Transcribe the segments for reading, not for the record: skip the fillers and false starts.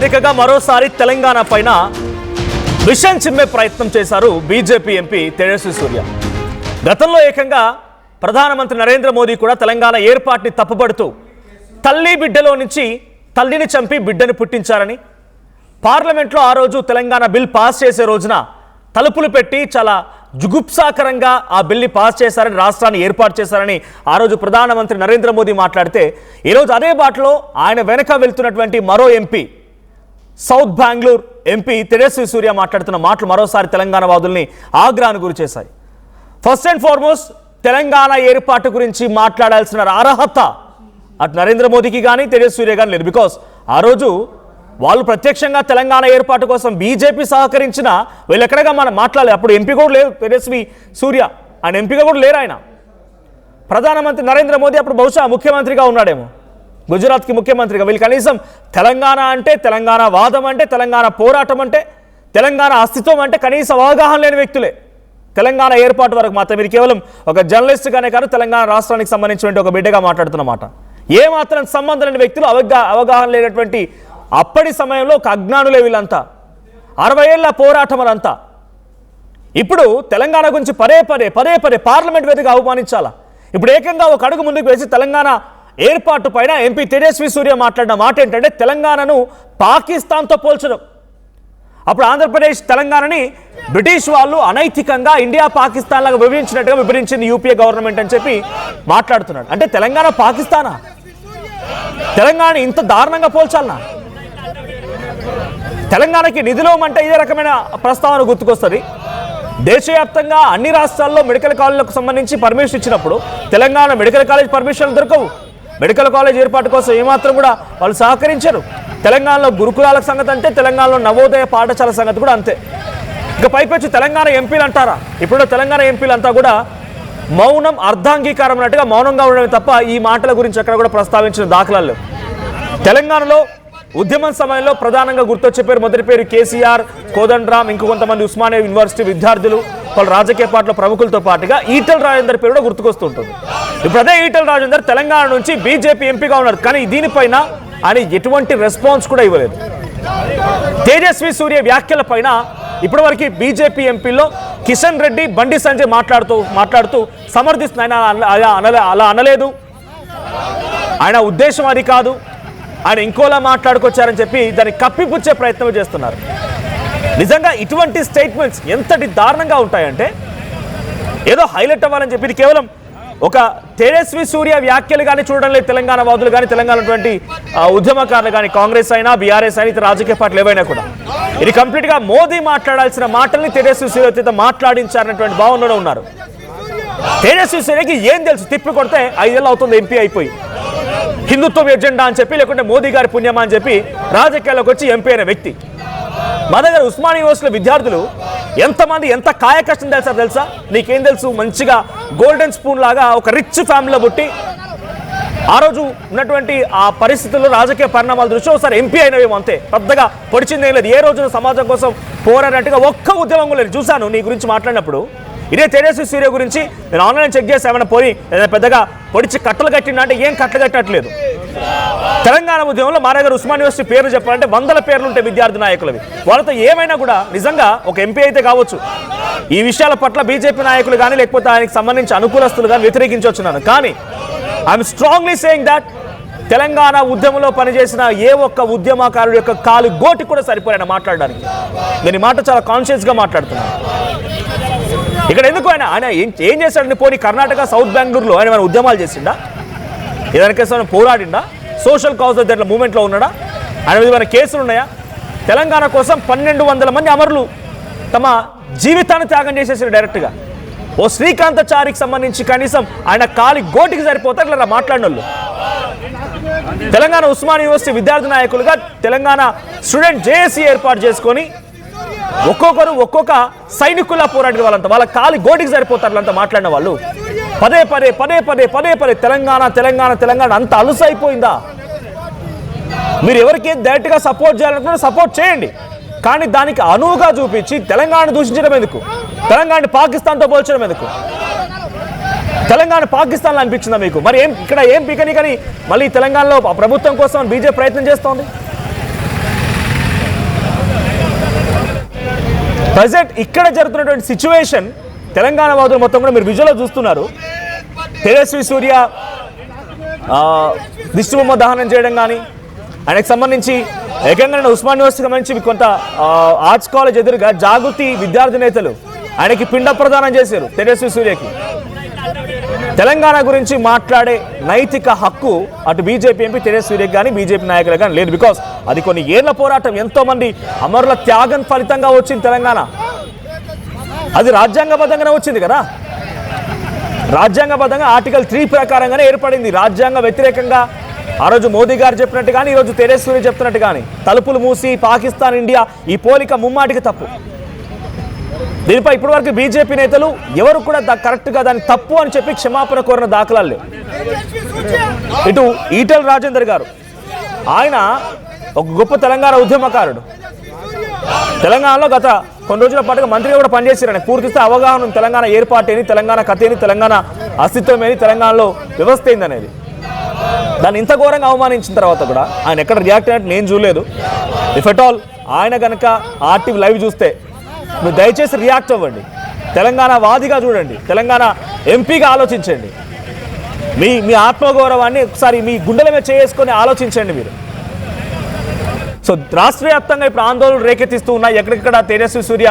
వేదికగా మరోసారి తెలంగాణ పైన విషం చిమ్మే ప్రయత్నం చేశారు బీజేపీ ఎంపీ తేజస్వి సూర్య. గతంలో ఏకంగా ప్రధానమంత్రి నరేంద్ర మోదీ కూడా తెలంగాణ ఏర్పాటుని తప్పుపడుతూ తల్లి బిడ్డలో నుంచి తల్లిని చంపి బిడ్డను పుట్టించారని, పార్లమెంట్లో ఆ రోజు తెలంగాణ బిల్ పాస్ చేసే రోజున తలుపులు పెట్టి చాలా జుగుప్సాకరంగా ఆ బిల్ని పాస్ చేశారని, రాష్ట్రాన్ని ఏర్పాటు చేశారని ఆ రోజు ప్రధానమంత్రి నరేంద్ర మోదీ మాట్లాడితే, ఈరోజు అదే బాటలో ఆయన వెనక వెళ్తున్నటువంటి మరో MP, south Bengaluru MP Tejasvi Surya మాట్లాడుతున్న మాటలు మరోసారి తెలంగాణ వాదుల్ని ఆగ్రహానికి గురి చేశాయి. ఫస్ట్ అండ్ ఫార్మోస్ట్ తెలంగాణ ఏర్పాటు గురించి మాట్లాడాల్సిన అర్హత అటు నరేంద్ర మోదీకి కానీ తేజస్వి సూర్య కానీ లేదు. బికాస్ ఆ రోజు వాళ్ళు ప్రత్యక్షంగా తెలంగాణ ఏర్పాటు కోసం బీజేపీ సహకరించిన వీళ్ళు ఎక్కడగా మనం మాట్లాడలేదు. అప్పుడు ఎంపీ కూడా లేదు తేజస్వి సూర్య, ఆయన ఎంపీగా కూడా లేరు. ఆయన ప్రధానమంత్రి నరేంద్ర మోదీ అప్పుడు బహుశా ముఖ్యమంత్రిగా ఉన్నాడేమో, గుజరాత్కి ముఖ్యమంత్రిగా. వీళ్ళు కనీసం తెలంగాణ అంటే, తెలంగాణ వాదం అంటే, తెలంగాణ పోరాటం అంటే, తెలంగాణ అస్తిత్వం అంటే కనీస అవగాహన లేని వ్యక్తులే. తెలంగాణ ఏర్పాటు వరకు మాత్రం మీరు కేవలం ఒక జర్నలిస్ట్గానే కాదు, తెలంగాణ రాష్ట్రానికి సంబంధించిన ఒక బిడ్డగా మాట్లాడుతున్నమాట. ఏమాత్రం సంబంధం లేని వ్యక్తులు, అవగాహన లేనటువంటి అప్పటి సమయంలో ఒక అజ్ఞానులే వీళ్ళంతా. 60 ఏళ్ల పోరాటం అదంతా. ఇప్పుడు తెలంగాణ గురించి పదే పదే పార్లమెంట్ వేదికగా అవమానించాలా? ఇప్పుడు ఏకంగా ఒక అడుగు ముందుకు వేసి తెలంగాణ ఏర్పాటు పైన ఎంపీ తేజస్వి సూర్య మాట్లాడిన మాట ఏంటంటే తెలంగాణను పాకిస్తాన్తో పోల్చడం. అప్పుడు ఆంధ్రప్రదేశ్ తెలంగాణని బ్రిటిష్ వాళ్ళు అనైతికంగా ఇండియా పాకిస్తాన్ లాగా విభజించినట్టుగా విభజించింది యూపీఏ గవర్నమెంట్ అని చెప్పి మాట్లాడుతున్నాడు. అంటే తెలంగాణ పాకిస్తానా? తెలంగాణ ఇంత దారుణంగా పోల్చాలనా? తెలంగాణకి నిధులోమంటే ఇదే రకమైన ప్రస్తావన గుర్తుకొస్తుంది. దేశవ్యాప్తంగా అన్ని రాష్ట్రాల్లో మెడికల్ కాలేజీలకు సంబంధించి పర్మిషన్ ఇచ్చినప్పుడు తెలంగాణ మెడికల్ కాలేజ్ పర్మిషన్లు దొరకవు. మెడికల్ కాలేజ్ ఏర్పాటు కోసం ఏమాత్రం కూడా వాళ్ళు సహకరించారు. తెలంగాణలో గురుకులాల సంగతి అంతే, తెలంగాణలో నవోదయ పాఠశాల సంగతి కూడా అంతే. ఇక పైపెచ్చి తెలంగాణ ఎంపీలు అంటారా? ఇప్పుడు తెలంగాణ ఎంపీలంతా కూడా మౌనం అర్ధాంగీకారం అన్నట్టుగా మౌనంగా ఉండడమే తప్ప ఈ మాటల గురించి ఎక్కడ కూడా ప్రస్తావించిన దాఖలాలు లేవు. తెలంగాణలో ఉద్యమం సమయంలో ప్రధానంగా గుర్తొచ్చే పేరు, మొదటి పేరు కేసీఆర్, కోదండరాం, ఇంకొంతమంది ఉస్మానియా యూనివర్సిటీ విద్యార్థులు, వాళ్ళ రాజకీయ పార్టీల ప్రముఖులతో పాటుగా ఈటెల రాజేందర్ పేరు కూడా గుర్తుకొస్తుంటుంది. ఇప్పుడు అదే ఈటెల రాజేందర్ తెలంగాణ నుంచి బీజేపీ ఎంపీగా ఉన్నారు, కానీ దీనిపైన ఆయన ఎటువంటి రెస్పాన్స్ కూడా ఇవ్వలేదు. తేజస్వి సూర్య వ్యాఖ్యల పైన ఇప్పటివరకు బీజేపీ ఎంపీలో కిషన్ రెడ్డి, బండి సంజయ్ మాట్లాడుతూ సమర్థిస్తున్నారు. ఆయన అలా అనలేదు, ఆయన ఉద్దేశం అది కాదు, ఆయన ఇంకోలా మాట్లాడుకొచ్చారని చెప్పి దాన్ని కప్పిపుచ్చే ప్రయత్నం చేస్తున్నారు. నిజంగా ఇటువంటి స్టేట్మెంట్స్ ఎంతటి దారుణంగా ఉంటాయంటే ఏదో హైలైట్ అవ్వాలని చెప్పి ఇది కేవలం ఒక తేజస్వి సూర్య వ్యాఖ్యలు కానీ చూడడం లేదు తెలంగాణ వాదులు కానీ, తెలంగాణ ఉద్యమకారులు కానీ, కాంగ్రెస్ అయినా బీఆర్ఎస్ అయినా ఇతర రాజకీయ పార్టీలు ఏవైనా కూడా. ఇది కంప్లీట్గా మోదీ మాట్లాడాల్సిన మాటల్ని తేజస్వి సూర్య మాట్లాడించారనేటువంటి భావనలో ఉన్నారు. తేజస్వి సూర్యకి ఏం తెలుసు? తిప్పి కొడితే 5 ఏళ్ళు అవుతుంది ఎంపీ అయిపోయి. హిందుత్వం ఎజెండా అని చెప్పి, లేకుంటే మోదీ గారి పుణ్యమా అని చెప్పి రాజకీయాల్లోకి వచ్చి ఎంపీ అయిన వ్యక్తి. మన దగ్గర ఉస్మానియా యూనివర్సిటీలో విద్యార్థులు ఎంతమంది ఎంత కాయ కష్టం తెలుసా? నీకేం తెలుసు? మంచిగా గోల్డెన్ స్పూన్ లాగా ఒక రిచ్ ఫ్యామిలీలో పుట్టి ఆ రోజు ఉన్నటువంటి ఆ పరిస్థితుల్లో రాజకీయ పరిణామాల దృష్టి ఒకసారి ఎంపీ అయినవేమో అంతే, పెద్దగా పొడిచిందేం లేదు. ఏ రోజున సమాజం కోసం పోరాడినట్టుగా ఒక్క ఉద్యమం లేదు. చూశాను నీ గురించి మాట్లాడినప్పుడు. ఇదే తేజస్వి సూర్య గురించి నేను ఆన్లైన్ చెక్ చేసి ఏమైనా పోయి ఏదైనా పెద్దగా పొడిచి కట్టలు కట్టినా అంటే ఏం కట్టలు కట్టట్లేదు. తెలంగాణ ఉద్యమంలో మా దగ్గర ఉస్మాన్ యూనివర్సిటీ పేర్లు చెప్పాలంటే 100 పేర్లు ఉంటాయి విద్యార్థి నాయకులవి. వాళ్ళతో ఏమైనా కూడా నిజంగా ఒక ఎంపీ అయితే కావచ్చు, ఈ విషయాల పట్ల బీజేపీ నాయకులు కానీ లేకపోతే ఆయనకి సంబంధించి అనుకూలస్తులు కానీ వ్యతిరేకించవచ్చున్నాను. కానీ I'm strongly saying that Telangana ఉద్యమంలో పనిచేసిన ఏ ఒక్క ఉద్యమకారుడు యొక్క కాలు గోటి కూడా సరిపోయాడు మాట్లాడడానికి. నేను ఈ మాట చాలా కాన్షియస్గా మాట్లాడుతున్నాను. ఇక్కడ ఎందుకు ఆయన ఏం చేశాడని? పోనీ కర్ణాటక సౌత్ బెంగళూరులో ఆయన మన ఉద్యమాలు చేసిండా? ఏదైనా పోరాడిండా? సోషల్ కాజ్ దాంట్లో మూమెంట్లో ఉన్నాడా? ఆయన మీద మన కేసులు ఉన్నాయా? తెలంగాణ కోసం 1200 మంది అమరులు తమ జీవితాన్ని త్యాగం చేసేసారు డైరెక్ట్గా. ఓ శ్రీకాంతాచారికి సంబంధించి కనీసం ఆయన కాలి గోటికి సరిపోతారు ఇలా మాట్లాడిన వాళ్ళు. తెలంగాణ ఉస్మానియా యూనివర్సిటీ విద్యార్థి నాయకులుగా తెలంగాణ స్టూడెంట్ జేఏసీ ఏర్పాటు చేసుకొని ఒక్కొక్కరు ఒక్కొక్క సైనికుల్లా పోరాడిన వాళ్ళంతా వాళ్ళ కాలి గోటికి సరిపోతారు అంతా మాట్లాడిన వాళ్ళు. పదే తెలంగాణ అంత అలుసైపోయిందా? మీరు ఎవరికి డైరెక్ట్గా సపోర్ట్ చేయాలనుకున్నా సపోర్ట్ చేయండి, కానీ దానికి అనువుగా చూపించి తెలంగాణ దూషించడం ఎందుకు? తెలంగాణ పాకిస్తాన్తో పోల్చడం ఎందుకు? తెలంగాణ పాకిస్తాన్లో అనిపించిందా మీకు? మరి ఇక్కడ ఏం పీకని కానీ మళ్ళీ తెలంగాణలో ప్రభుత్వం కోసం బీజేపీ ప్రయత్నం చేస్తోంది. ప్రజెంట్ ఇక్కడ జరుగుతున్నటువంటి సిచ్యువేషన్ తెలంగాణ వాదులు మొత్తం కూడా మీరు విజువల్లో చూస్తున్నారు. తేజస్వి సూర్య దిష్టిబొమ్మ దహనం చేయడం కానీ, ఆయనకు సంబంధించి ఏకంగా ఉస్మాన్ యూనివర్సిటీకి సంబంధించి కొంత ఆర్ట్స్ కాలేజ్ ఎదురుగా జాగృతి విద్యార్థి నేతలు ఆయనకి పిండ ప్రదానం చేశారు. తేజస్వి సూర్యకి తెలంగాణ గురించి మాట్లాడే నైతిక హక్కు అటు బీజేపీ ఎంపీ తేజస్వి సూర్యకి కానీ బీజేపీ నాయకులకు కానీ లేదు. బికాస్ అది కొన్ని ఏళ్ల పోరాటం, ఎంతో మంది అమరుల త్యాగం ఫలితంగా వచ్చింది తెలంగాణ. అది రాజ్యాంగబద్ధంగానే వచ్చింది కదా. రాజ్యాంగబద్ధంగా ఆర్టికల్ 3 ప్రకారంగానే ఏర్పడింది. రాజ్యాంగ వ్యతిరేకంగా ఆ రోజు మోదీ గారు చెప్పినట్టు కానీ ఈరోజు తేజస్వి సూర్య చెప్తున్నట్టు కానీ తలుపులు మూసి పాకిస్తాన్ ఇండియా ఈ పోలిక ముమ్మాటికి తప్పు. దీనిపై ఇప్పటివరకు బీజేపీ నేతలు ఎవరు కూడా కరెక్ట్గా దాన్ని తప్పు అని చెప్పి క్షమాపణ కోరిన దాఖలాలు లేవు. ఇటు ఈటెల రాజేందర్ గారు, ఆయన ఒక గొప్ప తెలంగాణ ఉద్యమకారుడు. తెలంగాణలో గత కొన్ని రోజుల పాటుగా మంత్రిగా కూడా పనిచేశారని పూర్తిస్థాయి అవగాహన ఉంది. తెలంగాణ ఏర్పాటు ఏంది, తెలంగాణ కథ ఏంది, తెలంగాణ అస్తిత్వం ఏంది, తెలంగాణలో వ్యవస్థ ఏంది అనేది. దాన్ని ఇంత ఘోరంగా అవమానించిన తర్వాత కూడా ఆయన ఎక్కడ రియాక్ట్ అయినట్టు నేను చూడలేదు. ఇఫ్ ఎట్ ఆల్ ఆయన కనుక ఆర్టీవీ లైవ్ చూస్తే మీరు దయచేసి రియాక్ట్ అవ్వండి. తెలంగాణ వాదిగా చూడండి, తెలంగాణ ఎంపీగా ఆలోచించండి. మీ ఆత్మగౌరవాన్ని ఒకసారి మీ గుండెల మీద చేసుకొని ఆలోచించండి మీరు. సో రాష్ట్ర వ్యాప్తంగా ఇప్పుడు ఆందోళనలు రేకెత్తిస్తూ ఉన్నాయి. ఎక్కడెక్కడ తేజస్వి సూర్య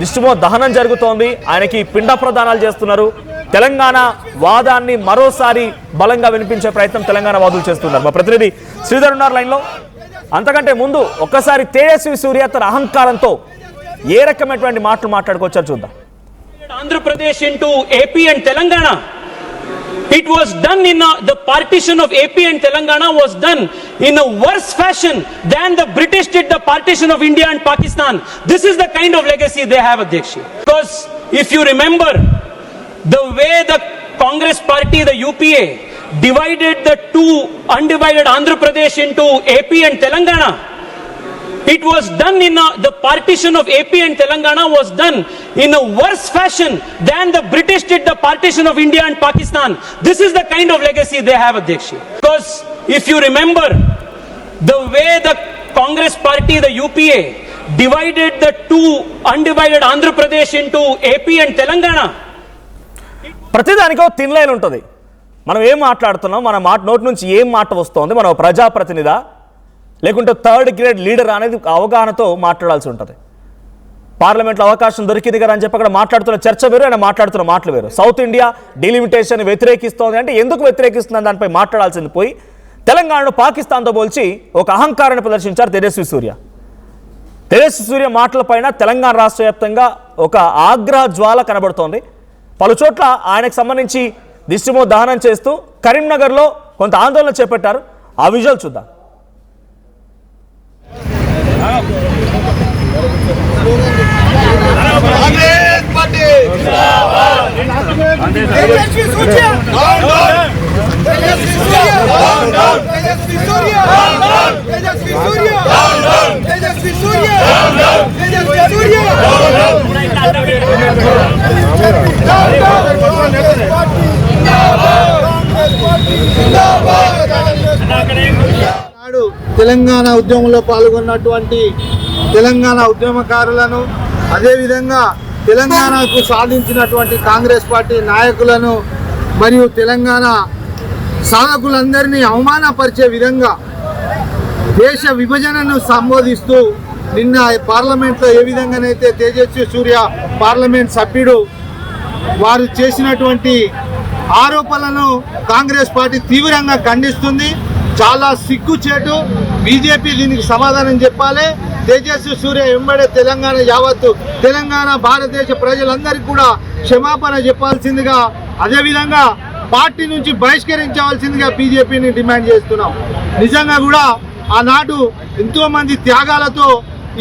దిష్టిబొమ్మ దహనం జరుగుతోంది, ఆయనకి పిండ ప్రదానాలు చేస్తున్నారు. తెలంగాణ వాదాన్ని మరోసారి బలంగా వినిపించే ప్రయత్నం తెలంగాణ వాదులు చేస్తున్నారు. మా ప్రతినిధి శ్రీధర్ ఉన్నారు లైన్లో. అంతకంటే ముందు ఒక్కసారి తేజస్వి సూర్య తన అహంకారంతో ఏ రకమైనటువంటి మాటలు మాట్లాడుకోవచ్చో చూద్దాం. Andhra Pradesh into AP and Telangana. It was done in the partition of AP and Telangana was done in a worse fashion than the British did the partition of India and Pakistan. This is the kind of legacy they have, Adhyaksha. Because if you remember the way the Congress party, the UPA, divided the two undivided Andhra Pradesh into AP and Telangana, it was done in the partition of AP and Telangana was done in a worse fashion than the British did the partition of India and Pakistan. This is the kind of legacy they have, Adhyaksha. Because if you remember the way the Congress party, the UPA, divided the two undivided Andhra Pradesh into AP and Telangana. ప్రతిదానికో తిన్ line ఉంటుంది. మనం ఏం మాట్లాడుతున్నాం, మన నోటి నుంచి ఏం మాట వస్తుంది, మనం ప్రజాప్రతినిధా లేకుంటే థర్డ్ గ్రేడ్ లీడర్ అనేది అవగాహనతో మాట్లాడాల్సి ఉంటుంది. పార్లమెంట్లో అవకాశం దొరికింది కదా అని చెప్పి అక్కడ మాట్లాడుతున్న చర్చ వేరు, ఆయన మాట్లాడుతున్న మాటలు వేరు. సౌత్ ఇండియా డీలిమిటేషన్ వ్యతిరేకిస్తోంది అంటే ఎందుకు వ్యతిరేకిస్తుందని దానిపై మాట్లాడాల్సింది పోయి తెలంగాణను పాకిస్తాన్తో పోల్చి ఒక అహంకారాన్ని ప్రదర్శించారు తేజస్వి సూర్య. తేజస్వి సూర్య మాటలపైన తెలంగాణ రాష్ట్ర వ్యాప్తంగా ఒక ఆగ్రహ జ్వాల కనబడుతోంది. పలు చోట్ల ఆయనకు సంబంధించి దిష్టిబొమ్మ దహనం చేస్తూ కరీంనగర్లో కొంత ఆందోళన చేపట్టారు. ఆ విజువల్ చూద్దాం. తెలంగాణ ఉద్యమంలో పాల్గొన్నటువంటి తెలంగాణ ఉద్యమకారులను, అదేవిధంగా తెలంగాణకు సాధించినటువంటి కాంగ్రెస్ పార్టీ నాయకులను మరియు తెలంగాణ సాధకులందరినీ అవమానపరిచే విధంగా దేశ విభజనను సంబోధిస్తూ నిన్న పార్లమెంట్లో ఏ విధంగానైతే తేజస్వి సూర్య పార్లమెంట్ సభ్యుడు వారు చేసినటువంటి ఆరోపణలను కాంగ్రెస్ పార్టీ తీవ్రంగా ఖండిస్తుంది. చాలా సిగ్గుచేటు. బీజేపీ దీనికి సమాధానం చెప్పాలి. తేజస్వి సూర్య వెంబడే తెలంగాణ యావత్తు తెలంగాణ భారతదేశ ప్రజలందరికీ కూడా క్షమాపణ చెప్పాల్సిందిగా, అదేవిధంగా పార్టీ నుంచి బహిష్కరించవలసిందిగా బీజేపీని డిమాండ్ చేస్తున్నాం. నిజంగా కూడా ఆనాడు ఎంతోమంది త్యాగాలతో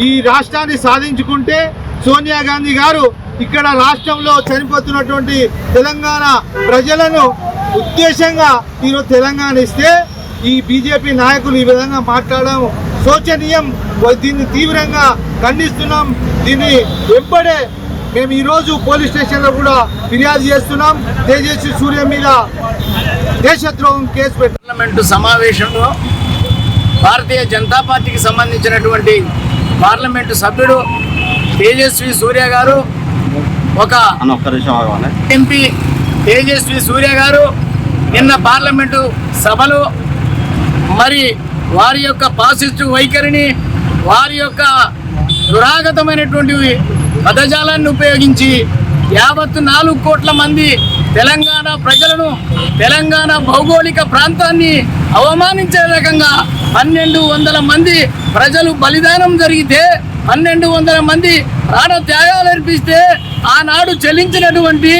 ఈ రాష్ట్రాన్ని సాధించుకుంటే సోనియా గాంధీ గారు ఇక్కడ రాష్ట్రంలో చనిపోతున్నటువంటి తెలంగాణ ప్రజలను ఉద్దేశంగా ఈరోజు తెలంగాణ ఇస్తే ఈ బీజేపీ నాయకులు ఈ విధంగా మాట్లాడడం శోచనీయం. దీన్ని తీవ్రంగా ఖండిస్తున్నాం. దీన్ని వెంబడే మేము ఈరోజు పోలీస్ స్టేషన్లో కూడా ఫిర్యాదు చేస్తున్నాం. తేజస్వి సూర్య మీద దేశద్రోహం కేసు పెట్టి పార్లమెంటు సమావేశంలో భారతీయ జనతా పార్టీకి సంబంధించినటువంటి పార్లమెంటు సభ్యుడు తేజస్వి సూర్య గారు, ఒక ఎంపీ తేజస్వి సూర్య గారు నిన్న పార్లమెంటు సభలో మరి వారి యొక్క పాజిటివ్ వైఖరిని, వారి యొక్క దురాగతమైనటువంటి పదజాలాన్ని ఉపయోగించి 54 కోట్ల మంది తెలంగాణ ప్రజలను, తెలంగాణ భౌగోళిక ప్రాంతాన్ని అవమానించే రకంగా 1200 మంది ప్రజలు బలిదానం జరిగితే, 1200 మంది ప్రాణ త్యాగాలు అర్పిస్తే ఆనాడు చెల్లించినటువంటి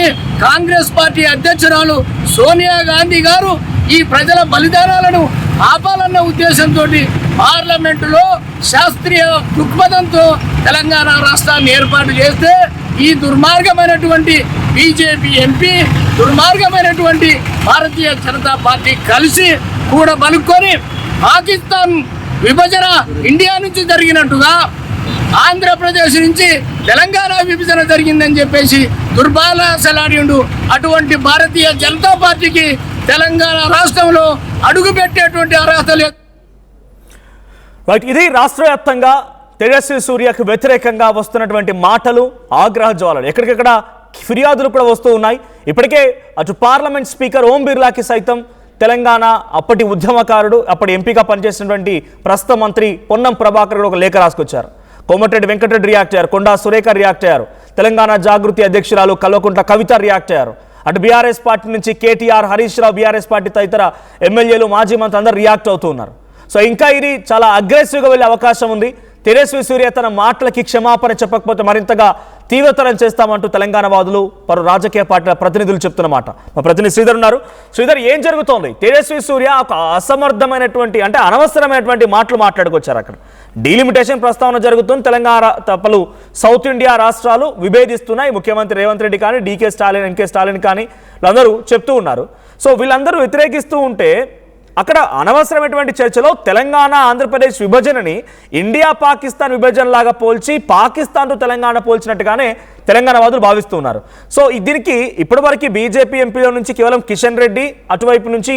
కాంగ్రెస్ పార్టీ అధ్యక్షురాలు సోనియా గాంధీ గారు ఈ ప్రజల బలిదానాలను ఆపాలన్న ఉద్దేశంతో పార్లమెంటులో శాస్త్రీయ దృక్పథంతో తెలంగాణ రాష్ట్రాన్ని ఏర్పాటు చేస్తే ఈ దుర్మార్గమైనటువంటి బీజేపీ ఎంపీ, దుర్మార్గమైనటువంటి భారతీయ జనతా పార్టీ కలిసి కూడా బలుక్కొని పాకిస్తాన్ విభజన ఇండియా నుంచి జరిగినట్టుగా ఆంధ్రప్రదేశ్ నుంచి తెలంగాణ విభజన జరిగిందని చెప్పేసి దుర్భాషలాడిండు. అటువంటి భారతీయ జనతా పార్టీకి తెలంగాణ రాష్ట్రంలో అడుగుపెట్టేటువంటి అర్హత లేదు. రైట్, ఇది రాష్ట్ర వ్యాప్తంగా తేజస్వి సూర్యకు వ్యతిరేకంగా వస్తున్నటువంటి మాటలు, ఆగ్రహ జ్వాలలు. ఎక్కడికెక్కడ ఫిర్యాదులు కూడా వస్తూ ఉన్నాయి. ఇప్పటికే అటు పార్లమెంట్ స్పీకర్ ఓం బిర్లాకి సైతం తెలంగాణ అప్పటి ఉద్యమకారుడు, అప్పటి ఎంపీగా పనిచేసినటువంటి ప్రస్తుత మంత్రి పొన్నం ప్రభాకర్ ఒక లేఖ రాసుకొచ్చారు. కోమటిరెడ్డి వెంకటరెడ్డి రియాక్ట్ అయ్యారు, కొండా సురేఖ రియాక్ట్ అయ్యారు, తెలంగాణ జాగృతి అధ్యక్షురాలు కల్వకుంట్ల కవిత రియాక్ట్ అయ్యారు. అటు బీఆర్ఎస్ పార్టీ నుంచి కేటీఆర్, హరీష్ రావు, బీఆర్ఎస్ పార్టీ తదితర ఎమ్మెల్యేలు, మాజీ మంత్రి అందరూ రియాక్ట్ అవుతూ ఉన్నారు. సో ఇంకా ఇది చాలా అగ్రెసివ్గా వెళ్ళే అవకాశం ఉంది. తేజస్వి సూర్య తన మాటలకి క్షమాపణ చెప్పకపోతే మరింతగా తీవ్రతరం చేస్తామంటూ తెలంగాణ వాదులు, పలు రాజకీయ పార్టీల ప్రతినిధులు చెప్తున్నమాట. మా ప్రతినిధి శ్రీధర్ ఉన్నారు. శ్రీధర్, ఏం జరుగుతోంది? తేజస్వి సూర్య ఒక అసమర్థమైనటువంటి, అంటే అనవసరమైనటువంటి మాటలు మాట్లాడుకొచ్చారు. అక్కడ డీలిమిటేషన్ ప్రస్తావన జరుగుతుంది. తెలంగాణ పలు సౌత్ ఇండియా రాష్ట్రాలు విభేదిస్తున్నాయి. ముఖ్యమంత్రి రేవంత్ రెడ్డి కానీ, డీకే స్టాలిన్, ఎన్కే స్టాలిన్ కానీ వీళ్ళందరూ చెప్తూ ఉన్నారు. సో వీళ్ళందరూ వ్యతిరేకిస్తూ ఉంటే అక్కడ అనవసరమైనటువంటి చర్చలో తెలంగాణ ఆంధ్రప్రదేశ్ విభజనని ఇండియా పాకిస్తాన్ విభజన లాగా పోల్చి, పాకిస్తాన్తో తెలంగాణ పోల్చినట్టుగానే తెలంగాణ వాదులు భావిస్తూ ఉన్నారు. సో దీనికి ఇప్పటివరకు బీజేపీ ఎంపీల నుంచి కేవలం కిషన్ రెడ్డి, అటువైపు నుంచి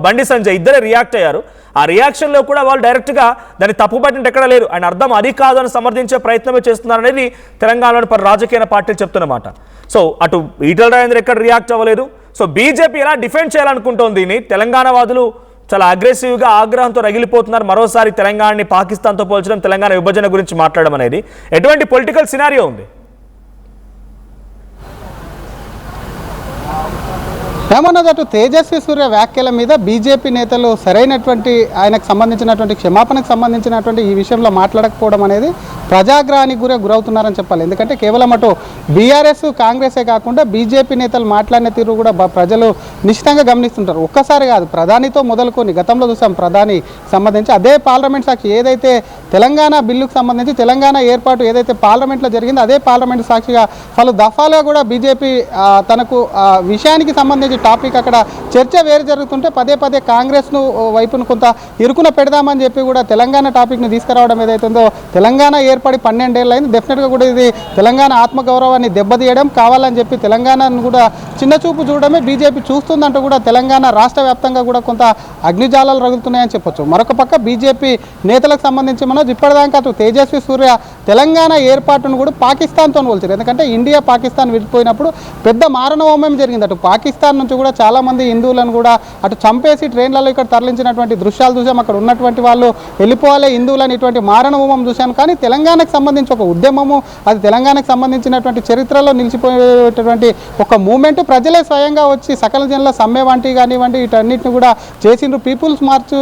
బండి సంజయ్ ఇద్దరే రియాక్ట్ అయ్యారు. ఆ రియాక్షన్లో కూడా వాళ్ళు డైరెక్ట్గా దాన్ని తప్పుపట్టినట్టు ఎక్కడ లేరు. ఆయన అర్థం అది కాదు అని సమర్థించే ప్రయత్నమే చేస్తున్నారనేది తెలంగాణలోని పలు రాజకీయ పార్టీలు చెప్తున్నమాట. సో అటు ఈటల రాజేందర్ ఎక్కడ రియాక్ట్ అవ్వలేదు. సో బీజేపీ ఎలా డిఫెండ్ చేయాలనుకుంటోంది దీన్ని? తెలంగాణ వాదులు చాలా అగ్రెసివ్గా ఆగ్రహంతో రగిలిపోతున్నారు. మరోసారి తెలంగాణని పాకిస్తాన్తో పోల్చడం, తెలంగాణ విభజన గురించి మాట్లాడడం అనేది ఎటువంటి పొలిటికల్ సినారియో ఉంది? ఏమన్నది, అటు తేజస్వి సూర్య వ్యాఖ్యల మీద బీజేపీ నేతలు సరైనటువంటి ఆయనకు సంబంధించినటువంటి క్షమాపణకు సంబంధించినటువంటి ఈ విషయంలో మాట్లాడకపోవడం అనేది ప్రజాగ్రహానికి గురవుతున్నారని చెప్పాలి. ఎందుకంటే కేవలం అటు బీఆర్ఎస్, కాంగ్రెసే కాకుండా బీజేపీ నేతలు మాట్లాడిన తీరు కూడా ప్రజలు నిశ్చితంగా గమనిస్తుంటారు. ఒక్కసారి కాదు, ప్రధానితో మొదలుకొని గతంలో చూసాం, ప్రధాని సంబంధించి అదే పార్లమెంట్ సాక్షి ఏదైతే తెలంగాణ బిల్లుకు సంబంధించి తెలంగాణ ఏర్పాటు ఏదైతే పార్లమెంట్లో జరిగిందో అదే పార్లమెంట్ సాక్షిగా పలు దఫాలుగా కూడా బీజేపీ తనకు విషయానికి సంబంధించి టాపిక్ అక్కడ చర్చ వేరు జరుగుతుంటే పదే పదే కాంగ్రెస్ను వైపును కొంత ఇరుకున పెడదామని చెప్పి కూడా తెలంగాణ టాపిక్ను తీసుకురావడం ఏదైతుందో, తెలంగాణ ఏర్పడి 12 ఏళ్ళు అయింది. డెఫినెట్గా కూడా ఇది తెలంగాణ ఆత్మగౌరవాన్ని దెబ్బతీయడం, కావాలని చెప్పి తెలంగాణను కూడా చిన్నచూపు చూడడమే బీజేపీ చూస్తుందంటూ కూడా తెలంగాణ రాష్ట్ర వ్యాప్తంగా కూడా కొంత అగ్నిజాలాలు రగులుతున్నాయని చెప్పొచ్చు. మరొక పక్క బీజేపీ నేతలకు సంబంధించి మనం ఇప్పటిదాకా అటు తేజస్వి సూర్య తెలంగాణ ఏర్పాటును కూడా పాకిస్తాన్తో పోల్చారు. ఎందుకంటే ఇండియా పాకిస్తాన్ విడిపోయినప్పుడు పెద్ద మారణహోమం జరిగింది. అటు పాకిస్తాన్ నుంచి కూడా చాలామంది హిందువులను కూడా అటు చంపేసి ట్రైన్లలో ఇక్కడ తరలించినటువంటి దృశ్యాలు చూసాం. అక్కడ ఉన్నటువంటి వాళ్ళు వెళ్ళిపోవాలి హిందువులని ఇటువంటి మారణహోమం చూశాను. కానీ తెలంగాణకు సంబంధించి ఒక ఉద్యమము, అది తెలంగాణకు సంబంధించినటువంటి చరిత్రలో నిలిచిపోయేటటువంటి ఒక మూమెంట్, ప్రజలే స్వయంగా వచ్చి సకల జనుల సమ్మె వంటి కానివ్వండి వీటన్నిటిని కూడా చేసిండ్రు. పీపుల్స్ మార్చ్,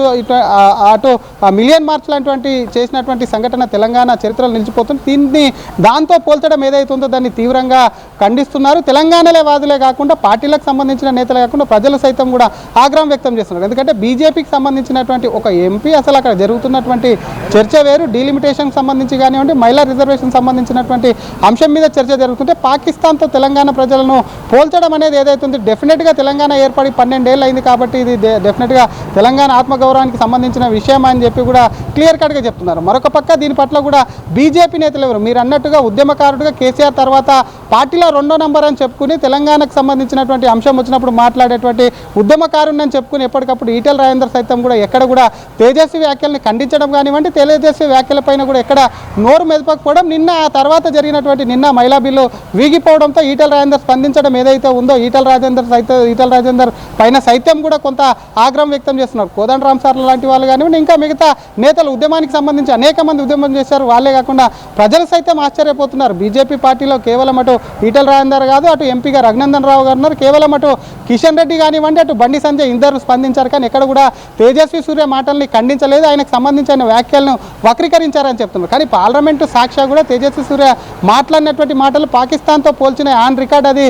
అటు మిలియన్ మార్చ్ లాంటి చేసినటువంటి సంఘటన తెలంగాణ చరిత్రలో నిలిచిపోతుంది. దీన్ని దాంతో పోల్చడం ఏదైతుందో దాన్ని తీవ్రంగా ఖండిస్తున్నారు. తెలంగాణలే వాదులే కాకుండా పార్టీలకు సంబంధించిన నేతలే కాకుండా ప్రజలు సైతం కూడా ఆగ్రహం వ్యక్తం చేస్తున్నారు. ఎందుకంటే బీజేపీకి సంబంధించినటువంటి ఒక ఎంపీ అసలు అక్కడ జరుగుతున్నటువంటి చర్చ వేరు, డీలిమిటేషన్కి సంబంధించి కానివ్వండి, మహిళా రిజర్వేషన్ సంబంధించినటువంటి అంశం మీద చర్చ జరుగుతుంటే పాకిస్తాన్తో తెలంగాణ ప్రజలను పోల్చడం అనేది ఏదైతుంది డెఫినెట్గా తెలంగాణ ఏర్పడి 12 ఏళ్ళు అయింది కాబట్టి ఇది డెఫినెట్గా తెలంగాణ ఆత్మగౌరవానికి సంబంధించిన విషయం అని చెప్పి కూడా క్లియర్ కట్గా చెప్తున్నారు. మరొక పక్క దీని పట్ల కూడా బీజేపీ బీజేపీ నేతలు ఎవరు? మీరు అన్నట్టుగా ఉద్యమకారుడుగా కేసీఆర్ తర్వాత పార్టీలో 2వ నంబర్ అని చెప్పుకుని తెలంగాణకు సంబంధించినటువంటి అంశం వచ్చినప్పుడు మాట్లాడేటువంటి ఉద్యమకారుని అని చెప్పుకుని ఎప్పటికప్పుడు ఈటెల రాజేందర్ సైతం కూడా ఎక్కడ కూడా తేజస్వి వ్యాఖ్యల్ని ఖండించడం కానివ్వండి, తేజస్వి వ్యాఖ్యలపైన కూడా ఎక్కడ నోరు మెదపకపోవడం, నిన్న ఆ తర్వాత జరిగినటువంటి మహిళా బిల్లు వీగిపోవడంతో ఈటెల రాజేందర్ స్పందించడం ఏదైతే ఉందో ఈటెల రాజేందర్ పైన సైతం కూడా కొంత ఆగ్రహం వ్యక్తం చేస్తున్నారు. కోదండరాం సార్ లాంటి వాళ్ళు కానివ్వండి, ఇంకా మిగతా నేతలు ఉద్యమానికి సంబంధించి అనేక మంది ఉద్యమం చేశారు. వాళ్ళే కాకుండా ప్రజలు సైతం ఆశ్చర్యపోతున్నారు. బీజేపీ పార్టీలో కేవలం అటు ఈటెల రాజేందర్ కాదు, అటు ఎంపీగా రఘునందన్ రావు గారు ఉన్నారు, కేవలం అటు కిషన్ రెడ్డి కానివ్వండి, అటు బండి సంజయ్ ఇద్దరు స్పందించారు. కానీ ఎక్కడ కూడా తేజస్వి సూర్య మాటల్ని ఖండించలేదు, ఆయనకు సంబంధించిన వ్యాఖ్యలను వక్రీకరించారని చెప్తున్నారు. కానీ పార్లమెంటు సాక్షిగా కూడా తేజస్వి సూర్య మాట్లాడినటువంటి మాటలు పాకిస్తాన్తో పోల్చిన ఆన్ రికార్డ్, అది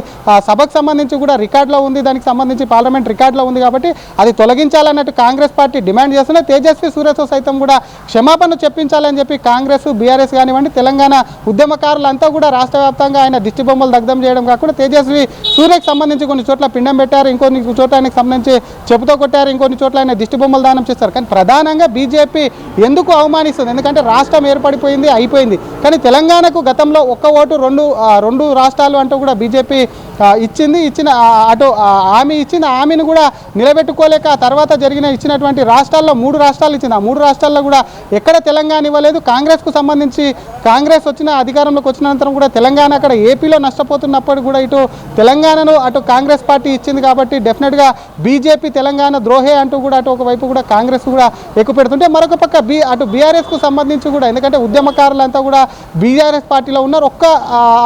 సభకు సంబంధించి కూడా రికార్డులో ఉంది, దానికి సంబంధించి పార్లమెంట్ రికార్డులో ఉంది కాబట్టి అది తొలగించాలన్నట్టు కాంగ్రెస్ పార్టీ డిమాండ్ చేస్తున్న తేజస్వి సూర్యతో సైతం కూడా క్షమాపణ చెప్పించాలని చెప్పి కాంగ్రెస్, బీఆర్ఎస్ కానివ్వండి, తెలంగాణ ఉద్యమకారులంతా కూడా రాష్ట్ర వ్యాప్తంగా ఆయన దిష్టి బొమ్మలు దగ్ధం చేయడం కాకుండా తేజస్వి సూర్యకి సంబంధించి కొన్ని చోట్ల పిండం పెట్టారు, ఇంకొన్ని చోట్ల ఆయనకు సంబంధించి చెప్పుతో కొట్టారు, ఇంకొన్ని చోట్ల ఆయన దిష్టి బొమ్మలు దానం చేస్తారు. కానీ ప్రధానంగా బీజేపీ ఎందుకు అవమానిస్తుంది? ఎందుకంటే రాష్ట్రం ఏర్పడిపోయింది, అయిపోయింది. కానీ తెలంగాణకు గతంలో ఒక్క ఓటు రెండు రాష్ట్రాలు అంటూ కూడా బీజేపీ ఇచ్చిన హామీ ఇచ్చింది. హామీని కూడా నిలబెట్టుకోలేక ఆ తర్వాత ఇచ్చినటువంటి రాష్ట్రాల్లో 3 రాష్ట్రాలు ఇచ్చింది. ఆ 3 రాష్ట్రాల్లో కూడా ఎక్కడ తెలంగాణ ఇవ్వలేదు. కాంగ్రెస్కు సంబంధించి కాంగ్రెస్ అధికారంలోకి వచ్చిన అనంతరం కూడా తెలంగాణ అక్కడ ఏపీలో నష్టపోతున్నప్పుడు కూడా ఇటు తెలంగాణను అటు కాంగ్రెస్ పార్టీ ఇచ్చింది. కాబట్టి డెఫినెట్గా బీజేపీ తెలంగాణ ద్రోహే అంటూ కూడా అటు ఒకవైపు కూడా కాంగ్రెస్ కూడా ఎక్కువ పెడుతుంటే, మరొక పక్క అటు బీఆర్ఎస్కు సంబంధించి కూడా, ఎందుకంటే ఉద్యమకారులంతా కూడా బీఆర్ఎస్ పార్టీలో ఉన్నారు.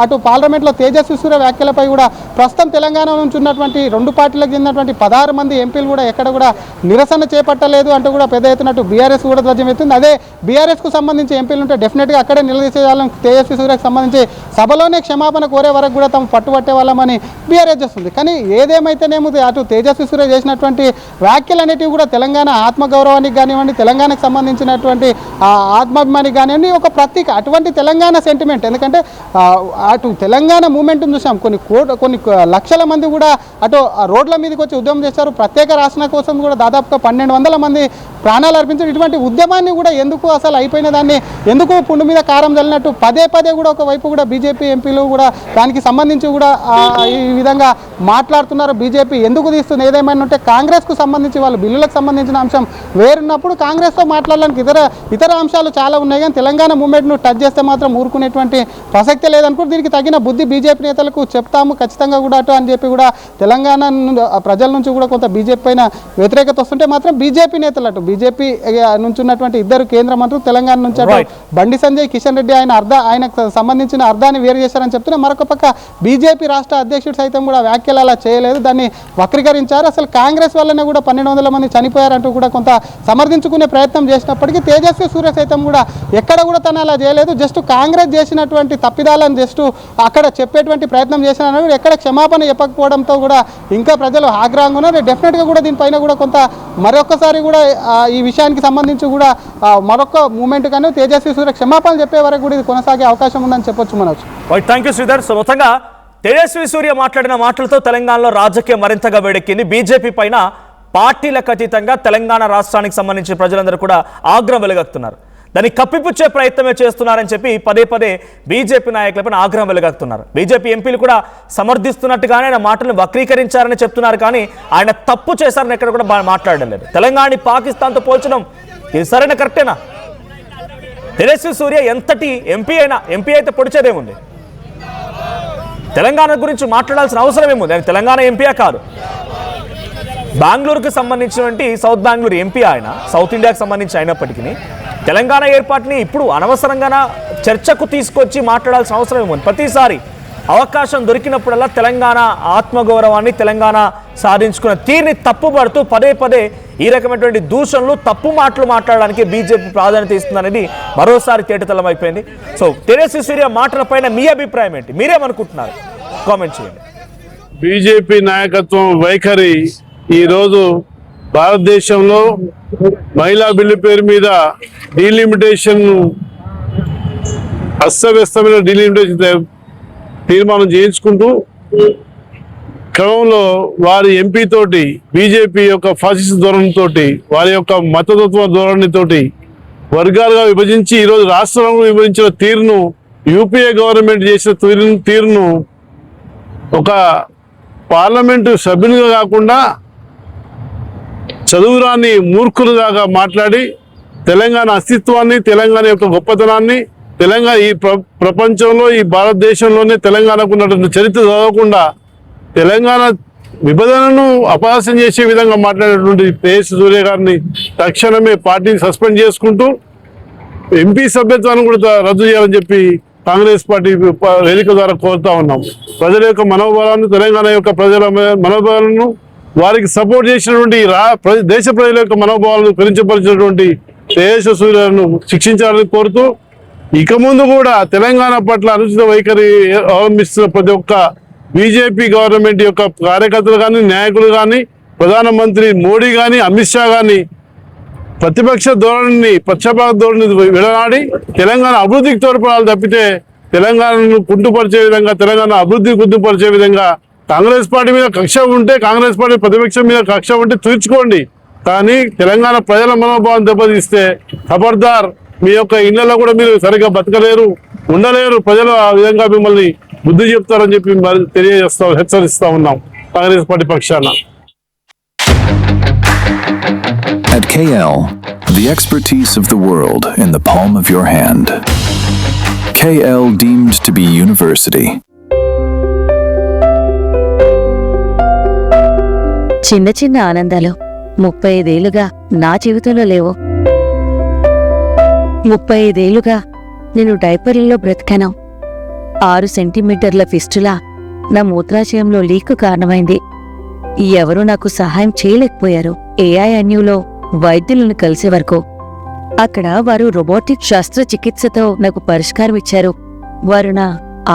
అటు పార్లమెంట్లో తేజస్వి సూర్య వ్యాఖ్యలపై కూడా ప్రస్తుతం తెలంగాణ నుంచి ఉన్నటువంటి 2 పార్టీలకు చెందినటువంటి 16 మంది ఎంపీలు కూడా ఎక్కడ కూడా నిరసన చేపట్టలేదు అంటూ కూడా పెద్ద ఎత్తున బీఆర్ఎస్ కూడా ధ్వజం ఎత్తుంది. అదే బీఆర్ఎస్కు సంబంధించి ఎంపీలు ఉంటే డెఫినెట్గా అక్కడే నిలదీసేయాలని తేజస్వి సూర్యకు సంబంధించి సభలోనే క్షమాపణ కోరే వరకు కూడా తాము పట్టుబట్టే వాళ్ళమని బీఆర్ఎస్ చేస్తుంది. కానీ ఏదేమైతేనేమో అటు తేజస్వి సూర్య చేసినటువంటి వ్యాఖ్యలు అనేటివి కూడా తెలంగాణ ఆత్మగౌరవానికి కానివ్వండి, తెలంగాణకు సంబంధించినటువంటి ఆత్మాభిమానికి కానివ్వండి ఒక ప్రతీక. అటువంటి తెలంగాణ సెంటిమెంట్, ఎందుకంటే అటు తెలంగాణ మూమెంట్ని చూసాం, కొన్ని లక్షల మంది కూడా అటు రోడ్ల మీదకి వచ్చి ఉద్యమం చేశారు. ప్రత్యేక రాష్ట్రం కోసం కూడా దాదాపుగా 1200 మంది ప్రాణాలు అర్పించారు. ఇటువంటి ఉద్యమాన్ని కూడా ఎందుకు అసలు అయిపోయిన దాన్ని ఎందుకు పుండు మీద కారం చల్లినట్టు పదే కూడా ఒకవైపు కూడా బీజేపీ ఎంపీలు కూడా దానికి సంబంధించి కూడా ఈ విధంగా మాట్లాడుతున్నారు. బీజేపీ ఎందుకు తీస్తుంది? ఏదేమైనా ఉంటే కాంగ్రెస్కు సంబంధించి వాళ్ళు బిల్లులకు సంబంధించిన అంశం వేరున్నప్పుడు కాంగ్రెస్తో మాట్లాడడానికి ఇతర అంశాలు చాలా ఉన్నాయి. కానీ తెలంగాణ మూమెంట్ను టచ్ చేస్తే మాత్రం ఊరుకునేటువంటి ప్రసక్తే లేదనుకుంటే దీనికి తగిన బుద్ధి బీజేపీ నేతలకు చెప్తాము ఖచ్చితంగా కూడా అటు అని చెప్పి కూడా తెలంగాణ ప్రజల నుంచి కూడా కొంత బీజేపీ పైన వ్యతిరేకత వస్తుంటే మాత్రం బీజేపీ నేతలు అటు బీజేపీ నుంచి ఉన్నటువంటి 2 కేంద్ర మంత్రులు తెలంగాణ నుంచి అటు బండి సంజయ్, కిషన్ రెడ్డి ఆయనకు సంబంధించిన అర్థాన్ని వేరు చేశారని చెప్తున్నా. మరొక పక్క బీజేపీ రాష్ట్ర అధ్యక్షుడు సైతం కూడా వ్యాఖ్యలు అలా చేయలేదు, దాన్ని వక్రీకరించారు. అసలు కాంగ్రెస్ వల్లనే కూడా 1200 మంది చనిపోయారంటూ కూడా కొంత సమర్థించుకునే ప్రయత్నం చేసినప్పటికీ తేజస్వి సూర్య సైతం కూడా ఎక్కడ కూడా తను అలా చేయలేదు. జస్ట్ కాంగ్రెస్ చేసినటువంటి తప్పిదాలను జస్ట్ అక్కడ చెప్పేటువంటి ప్రయత్నం చేసినా ఎక్కడ క్షమాపణ చెప్పకపోవడంతో కూడా ఇంకా ప్రజలు ఆగ్రహంగా ఉన్నారు. డెఫినెట్గా కూడా దీనిపైన కూడా కొంత మరొకసారి కూడా ఈ విషయానికి సంబంధించి కూడా మరొక మూమెంట్ కానీ తేజస్వి సూర్య క్షమాపణ చెప్పే వరకు కూడా ఇది కొనసాగే అవకాశం ఉందని చెప్పొచ్చు మనకు. Thank you Sridhar. సో మొత్తంగా తేజస్వి సూర్య మాట్లాడిన మాటలతో తెలంగాణలో రాజకీయం మరింతగా వేడెక్కింది. బీజేపీ పైన పార్టీలకు అతీతంగా తెలంగాణ రాష్ట్రానికి సంబంధించిన ప్రజలందరూ కూడా ఆగ్రహం వెలుగక్కుతున్నారు. దాన్ని కప్పిపుచ్చే ప్రయత్నమే చేస్తున్నారని చెప్పి పదే బీజేపీ నాయకులపైన ఆగ్రహం వెలుగక్కుతున్నారు. బీజేపీ ఎంపీలు కూడా సమర్థిస్తున్నట్టుగానే ఆయన మాటలను వక్రీకరించారని చెప్తున్నారు. కానీ ఆయన తప్పు చేశారని ఎక్కడ కూడా మాట్లాడడం లేదు. తెలంగాణ పాకిస్తాన్తో పోల్చడం ఇది సరైన కరెక్టేనా? తేజస్వి సూర్య ఎంతటి ఎంపీ అయితే పొడిచేదేముంది? తెలంగాణ గురించి మాట్లాడాల్సిన అవసరం ఏముంది? ఆయన తెలంగాణ ఎంపీయా కాదు, బెంగళూరుకు సంబంధించినటువంటి సౌత్ బెంగళూరు ఎంపీ ఆయన, సౌత్ ఇండియాకు సంబంధించి అయినప్పటికీ తెలంగాణ ఏర్పాటుని ఇప్పుడు అనవసరంగా చర్చకు తీసుకొచ్చి మాట్లాడాల్సిన అవసరం ఏముంది? ప్రతిసారి అవకాశం దొరికినప్పుడల్లా తెలంగాణ ఆత్మగౌరవాన్ని, తెలంగాణ సాధించుకున్న తీరుని తప్పుపడుతూ పదే ఈ రకమైనటువంటి దూషణలు, తప్పు మాటలు మాట్లాడడానికి బీజేపీ ప్రాధాన్యత ఇస్తుందనేది మరోసారి తేటతెల్లం అయిపోయింది. సో తేజస్వి సూర్య మాటలపైన మీ అభిప్రాయం ఏంటి? మీరేమనుకుంటున్నారు? కామెంట్ చేయండి. బీజేపీ నాయకత్వం వైఖరి ఈరోజు భారతదేశంలో మహిళా బిల్లు పేరు మీద డీలిమిటేషన్, అస్తవ్యస్తమైన డీలిమిటేషన్ తీర్మానం చేయించుకుంటూ క్రమంలో వారి ఎంపీ తోటి బీజేపీ యొక్క ఫాసిస్ట్ ధోరణితోటి, వారి యొక్క మతతత్వ ధోరణితోటి వర్గాలుగా విభజించి ఈరోజు రాష్ట్రంలో విభజించిన తీరును, యూపీఏ గవర్నమెంట్ చేసిన తీరును ఒక పార్లమెంటు సభ్యునిగా కాకుండా చదువురాని మూర్ఖులుగా మాట్లాడి తెలంగాణ అస్తిత్వాన్ని, తెలంగాణ యొక్క గొప్పతనాన్ని, తెలంగాణ ఈ ప్రపంచంలో, ఈ భారతదేశంలోనే తెలంగాణకు ఉన్నటువంటి చరిత్ర చదవకుండా తెలంగాణ విభజనను అపహాస్యం చేసే విధంగా మాట్లాడేటువంటి తేజస్వి సూర్య గారిని తక్షణమే పార్టీని సస్పెండ్ చేసుకుంటూ ఎంపీ సభ్యత్వాన్ని కూడా రద్దు చేయాలని చెప్పి కాంగ్రెస్ పార్టీ వేదిక ద్వారా కోరుతా ఉన్నాం. ప్రజల యొక్క మనోభావాలను, తెలంగాణ యొక్క ప్రజల మనోభావాలను, వారికి సపోర్ట్ చేసినటువంటి దేశ ప్రజల యొక్క మనోభావాలను పెంచపరిచినటువంటి తేజస్వి సూర్యను శిక్షించాలని కోరుతూ, ఇక ముందు కూడా తెలంగాణ పట్ల అనుచిత వైఖరి అవలంబిస్తున్న ప్రతి ఒక్క బీజేపీ గవర్నమెంట్ యొక్క కార్యకర్తలు కానీ, నాయకులు కానీ, ప్రధానమంత్రి మోడీ కానీ, అమిత్ షా కానీ ప్రతిపక్ష ధోరణిని, పక్షపాత ధోరణిని విడనాడి తెలంగాణ అభివృద్ధికి తోడ్పడాలి తప్పితే తెలంగాణను కుంటుపరిచే విధంగా, తెలంగాణ అభివృద్ధిని కుంటుపరిచే విధంగా కాంగ్రెస్ పార్టీ మీద కక్ష ఉంటే, కాంగ్రెస్ పార్టీ ప్రతిపక్షం మీద కక్ష ఉంటే తీర్చుకోండి. కానీ తెలంగాణ ప్రజల మనోభావం దెబ్బతీస్తే ఖబర్దార్, మీ యొక్క ఇళ్లలో కూడా మీరు సరిగ్గా బతకలేరు, ఉండలేరు. ప్రజలు ఆ విధంగా మిమ్మల్ని బుద్ధి చెప్తారని చెప్పి హెచ్చరిస్తా ఉన్నాం కాంగ్రెస్ పార్టీ పక్షాన. At KL, the expertise of the world in the palm of your hand. KL deemed to be university. చిన్న చిన్న ఆనందాలు 35 ఏళ్లుగా నా జీవితంలో లేవు. 35 ఏళ్లుగా నేను డైపర్లలో బ్రతికాను. 6 సెంటీమీటర్ల ఫిస్టులా నా మూత్రాశయంలో లీక్ కారణమైంది. ఎవరూ నాకు సహాయం చేయలేకపోయారు. AINUలో వైద్యులను కలిసే వరకు. అక్కడ వారు రోబోటిక్ శస్త్రచికిత్సతో నాకు పరిష్కారం ఇచ్చారు. వారు నా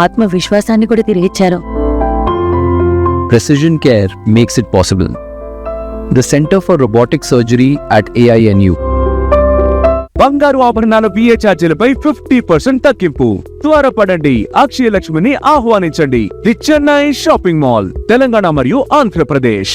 ఆత్మవిశ్వాసాన్ని కూడా తిరిగిచ్చారు. Precision care makes it possible. The Center for Robotic Surgery at AINU. బంగారు ఆభరణాల VA ఛార్జీలపై 50% తగ్గింపు. త్వరపడండి, అక్షయ లక్ష్మిని ఆహ్వానించండి. The Chennai shopping mall, Telangana మరియు ఆంధ్రప్రదేశ్.